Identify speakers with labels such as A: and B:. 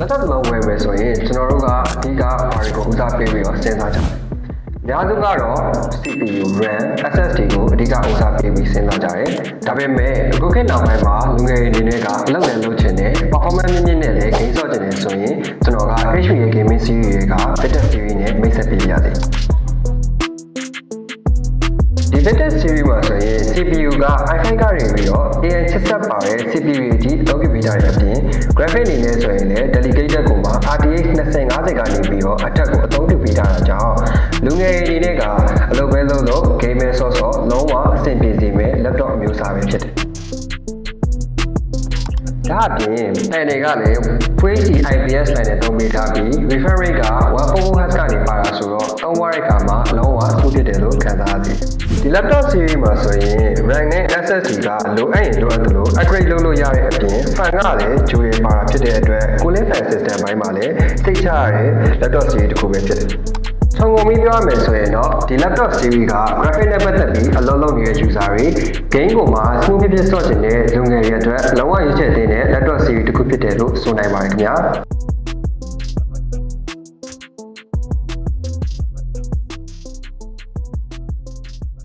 A: laptop တစ်လုံးဝယ်မယ်ဆိုရင်ကျွန်တော်တို့ကအဓိကဘာတွေကိုဦးစားပေးပြီးတော့စဉ်းစားကြတယ်။များစုကတော့ CPU, RAM, SSD ကိုအဓိကဦးစားပေးပြီးစဉ်းစားကြတယ်။ဒါပေမဲ့အခုခေတ်နောက်ပိုင်းမှာလူငယ်တွေအနေနဲ့ကအလုပ်လည်းလုပ်ချင်တယ် performance မြင့်မြင့်နဲ့လည်း game ဆော့ချင်တယ်ဆိုရင်ကျွန်တော်က HP Gaming Series တွေက Vintage Series နဲ့မိတ်ဆက်ပေးရသည်။ဒီ Vintage Series မှာဆိုရင် CPU က i5 ကနေပြီးတော့ AI ချစ်ဆက်ပါတဲ့ CPU ကြီးအသုံးပြုပေးကြတဲ့အပြင် graphic အနေနဲ့ဆိုရင်လည်း dedicated ကိုမှ RTX 2050ကနေပြီးတော့အထက်ကိုအသုံးပြုပေးကြတာကြောင့်လူငယ်တွေအနေနဲ့ကအလုပ်ပဲလုပ်လို့ game ဆော့လုံးဝအဆင်ပြေစေမယ့် laptop အမျိုးအစားပဲဖြစ်တယ်။ဒါအပြင် panel တွေကလည်း Full HD IPS panel သုံးပေးထားပြီး refresh rate က 144Hz ကနေပါတာဆိုတော့သုံးရတဲ့အခါမှာလုံးဝစူးဖြစ်တယ်လို့ခံစားရသည်။ဒီ laptop series မှာဆိုရင် RAM နဲ့ SSD ကလိုအပ်ရင်လိုအပ်သလို upgrade လုပ်လို့ရတဲ့အပြင် fan ကလည်းဂျိုးရပါတာဖြစ်တဲ့အတွက် cooling fan system ဘိုင်းမှာလည်းစိတ်ချရတဲ့ laptop series တစ်ခုပဲဖြစ်တယ်။ခြုံငုံပြီးပြောရမယ်ဆိုရင်တော့ဒီ laptop series က graphic နဲ့ပတ်သက်ပြီးအလုပ်လုပ်နေတဲ့ user တွေ game ကိုမှ smooth ဖြစ်ဆော့ချင်တဲ့လူငယ်တွေအတွက်လုံးဝရွေးချယ်သင့်တဲ့ laptop series တစ်ခုဖြစ်တယ်လို့ဆိုနိုင်ပါတယ်ခင်ဗျာ။